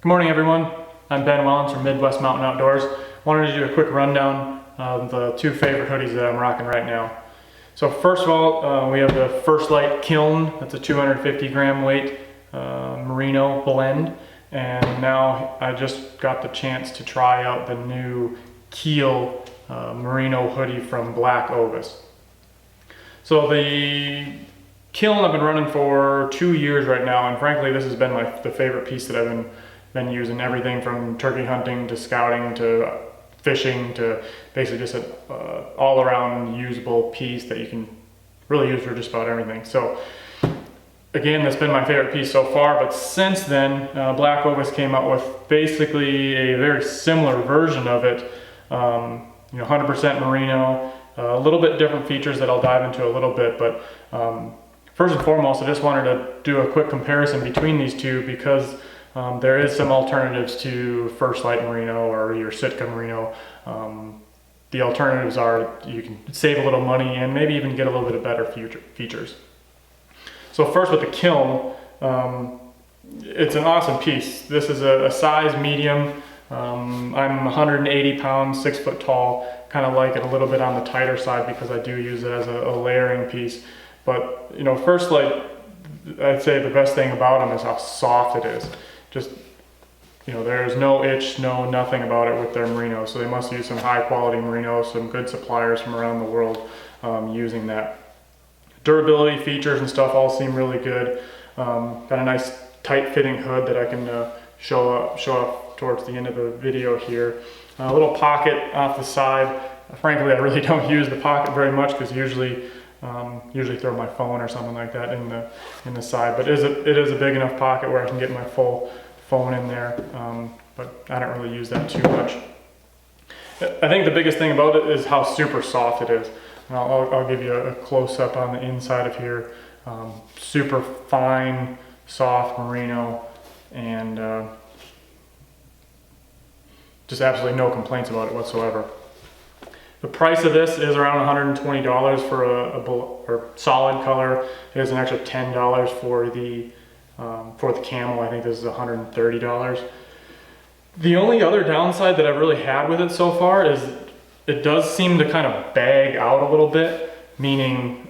Good morning, everyone. I'm Ben Wellens from Midwest Mountain Outdoors. Wanted to do a quick rundown of the two favorite hoodies that I'm rocking right now. So first of all, we have the First Lite Kiln. That's a 250 gram weight merino blend. And now I just got the chance to try out the new Keel merino hoodie from Black Ovis. So the Kiln I've been running for 2 years right now, and frankly this has been the favorite piece that I've been using. Everything from turkey hunting to scouting to fishing to basically just an all-around usable piece that you can really use for just about everything. So again, that's been my favorite piece so far, but since then Black Ovis came out with basically a very similar version of it, 100% merino, a little bit different features that I'll dive into a little bit, but first and foremost I just wanted to do a quick comparison between these two because there is some alternatives to First Lite merino or your Sitka merino. The alternatives are you can save a little money and maybe even get a little bit of better features. So first with the Kiln, it's an awesome piece. This is a size medium. I'm 180 pounds, 6 foot tall, kind of like it a little bit on the tighter side because I do use it as a layering piece. But First Lite, I'd say the best thing about them is how soft it is. Just, there's no itch, nothing about it with their merino. So they must use some high quality merino, some good suppliers from around the world using that. Durability features and stuff all seem really good. Got a nice tight fitting hood that I can show up towards the end of the video here. A little pocket off the side. Frankly, I really don't use the pocket very much because usually throw my phone or something like that in the side. But it is a big enough pocket where I can get my full phone in there. But I don't really use that too much. I think the biggest thing about it is how super soft it is. And I'll give you a close-up on the inside of here. Super fine, soft merino, and just absolutely no complaints about it whatsoever. The price of this is around $120 for a solid color. It is an extra $10 for the camel. I think this is $130. The only other downside that I've really had with it so far is it does seem to kind of bag out a little bit, meaning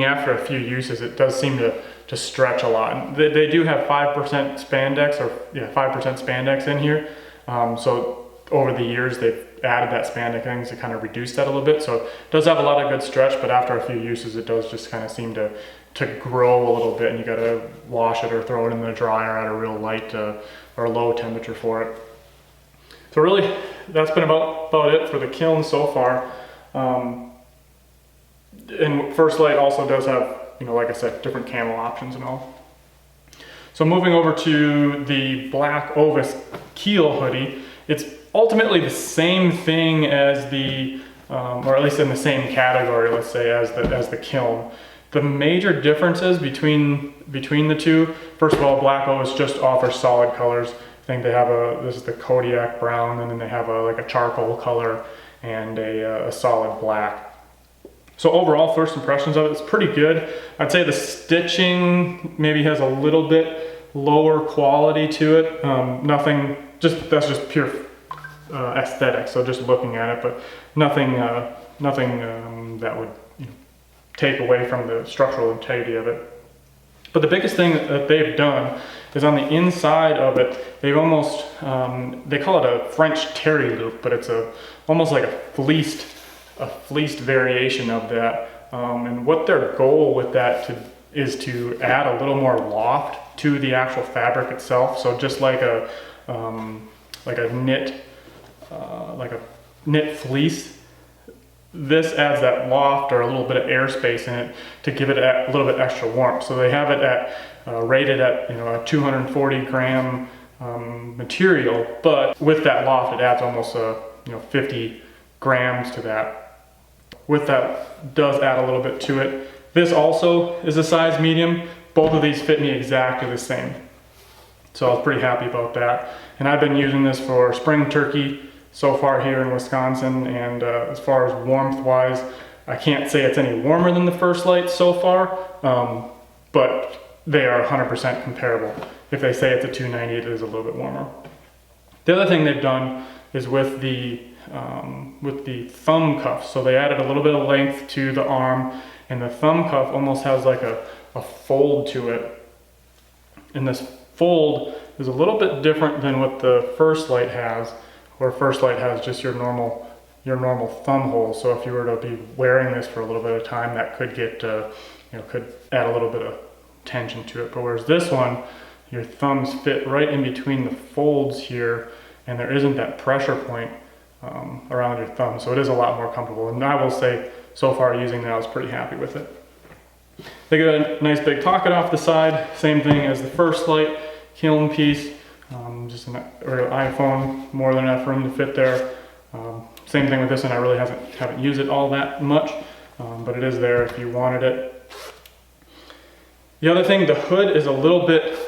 after a few uses it does seem to stretch a lot. They do have 5% spandex, 5% spandex in here. So over the years they've added that spandex to kind of reduce that a little bit. So it does have a lot of good stretch, but after a few uses it does just kind of seem to grow a little bit, and you got to wash it or throw it in the dryer at a real light or low temperature for it. So really, that's been about it for the Kiln so far. And First Lite also does have, like I said, different camel options and all. So moving over to the Black Ovis Keele hoodie, it's ultimately the same thing as the, or at least in the same category, let's say, as the Kiln. The major differences between the two, first of all, Black Ovis just offers solid colors. I think they have this is the Kodiak brown, and then they have like a charcoal color and a solid black. So overall, first impressions of it, it's pretty good. I'd say the stitching maybe has a little bit lower quality to it. That's just pure aesthetic, so just looking at it, but nothing that would take away from the structural integrity of it. But the biggest thing that they've done is on the inside of it, they've almost, they call it a French terry loop, but it's almost like a fleeced variation of that. And what their goal with that is to add a little more loft to the actual fabric itself. So just like a knit fleece, this adds that loft or a little bit of airspace in it to give it a little bit extra warmth. So they have it rated at a 240 gram material, but with that loft it adds almost 50 grams to that. With that does add a little bit to it. This also is a size medium. Both of these fit me exactly the same. So I was pretty happy about that. And I've been using this for spring turkey so far here in Wisconsin, and as far as warmth wise, I can't say it's any warmer than the First Lite so far, but they are 100% comparable. If they say it's a 290, it is a little bit warmer. The other thing they've done is with the thumb cuff. So they added a little bit of length to the arm, and the thumb cuff almost has like a fold to it. And this fold is a little bit different than what the First Lite has, where First Lite has just your normal thumb hole. So if you were to be wearing this for a little bit of time, that could get, could add a little bit of tension to it. But whereas this one, your thumbs fit right in between the folds here, and there isn't that pressure point around your thumb. So it is a lot more comfortable. And I will say, so far using that, I was pretty happy with it. They got a nice big pocket off the side, same thing as the First Lite Kiln piece, just an iPhone, more than enough room to fit there. Same thing with this one, I really haven't used it all that much, but it is there if you wanted it. The other thing, the hood is a little bit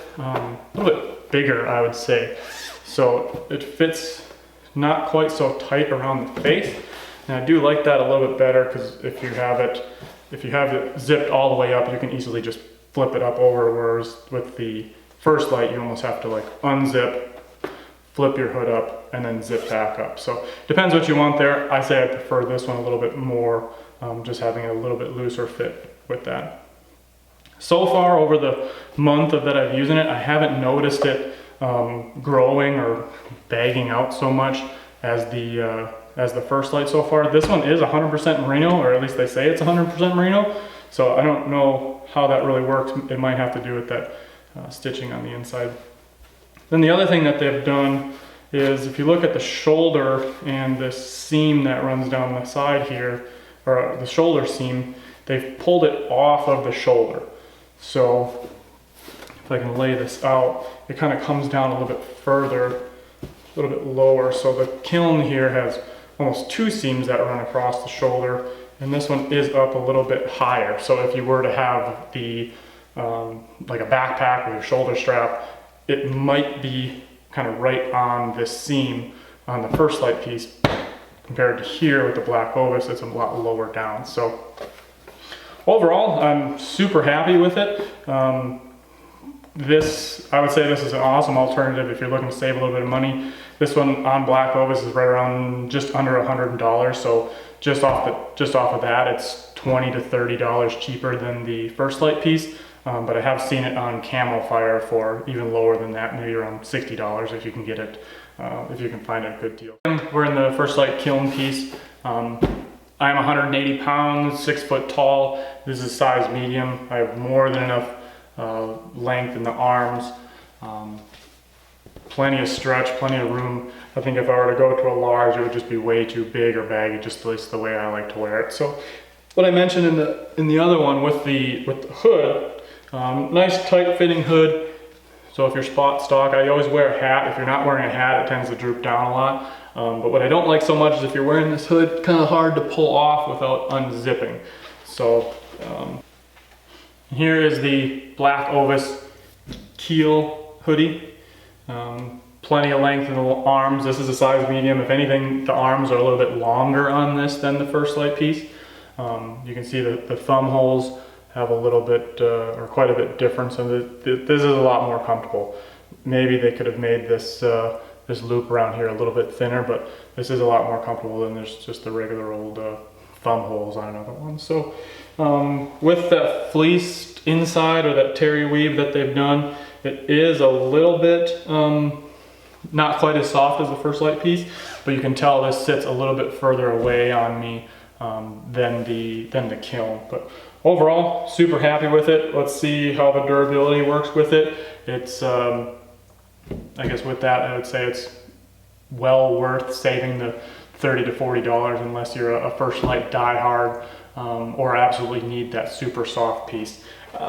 bigger, I would say. So it fits not quite so tight around the face. And I do like that a little bit better, because if you have it zipped all the way up, you can easily just flip it up over, whereas with the First Lite, you almost have to like unzip, flip your hood up, and then zip back up. So depends what you want there. I say I prefer this one a little bit more, just having a little bit looser fit with that. So far over the month that I've using it, I haven't noticed it growing or bagging out so much as the First Lite so far. This one is 100% merino, or at least they say it's 100% merino. So I don't know how that really works. It might have to do with that stitching on the inside. Then the other thing that they've done is, if you look at the shoulder and this seam that runs down the side here, or the shoulder seam, they've pulled it off of the shoulder. So if I can lay this out, it kind of comes down a little bit further, a little bit lower. So the kiln here has almost two seams that run across the shoulder, and this one is up a little bit higher. So if you were to have the like a backpack with your shoulder strap, it might be kind of right on this seam on the First Lite piece, compared to here with the Black Ovis, it's a lot lower down. So overall, I'm super happy with it. I would say this is an awesome alternative if you're looking to save a little bit of money. This one on Black Ovis is right around just under $100. So just off of that, it's $20 to $30 cheaper than the First Lite piece. But I have seen it on Camel Fire for even lower than that, maybe around $60 if you can get it, if you can find a good deal. We're in the First Lite Kiln piece. I'm 180 pounds, 6 foot tall. This is size medium. I have more than enough length in the arms. Plenty of stretch, plenty of room. I think if I were to go to a large, it would just be way too big or baggy, just at least the way I like to wear it. So what I mentioned in the other one with the hood, nice tight fitting hood. So if you're spot stock, I always wear a hat. If you're not wearing a hat, it tends to droop down a lot. But what I don't like so much is if you're wearing this hood, kind of hard to pull off without unzipping. So here is the Black Ovis Keele Hoody. Plenty of length in the arms. This is a size medium. If anything, the arms are a little bit longer on this than the First Lite piece. You can see the thumb holes have a little bit, or quite a bit different. So this is a lot more comfortable. Maybe they could have made this this loop around here a little bit thinner, but this is a lot more comfortable than there's just the regular old thumb holes on another one. So with that fleeced inside, or that terry weave that they've done, it is a little bit not quite as soft as the First Lite piece, but you can tell this sits a little bit further away on me than the Kiln. But overall, super happy with it. Let's see how the durability works with it. It's I guess with that, I would say it's well worth saving the $30 to $40 unless you're a First Lite diehard or absolutely need that super soft piece.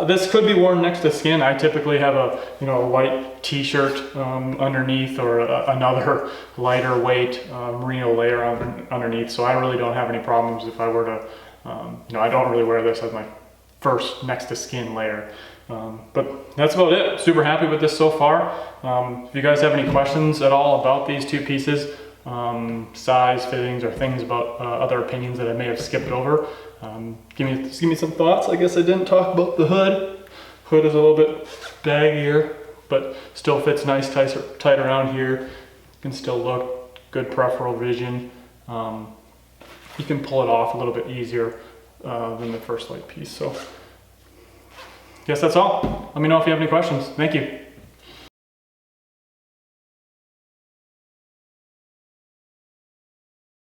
This could be worn next to skin. I typically have a white t-shirt underneath, or another lighter weight merino layer underneath. So I really don't have any problems if I were to, I don't really wear this as my first next to skin layer. But that's about it. Super happy with this so far. If you guys have any questions at all about these two pieces, size, fittings, or things about other opinions that I may have skipped over, give me some thoughts. I guess I didn't talk about the hood. Hood is a little bit baggier, but still fits nice, tight around here. Can still look good peripheral vision. You can pull it off a little bit easier than the First Lite piece. So, guess that's all. Let me know if you have any questions. Thank you.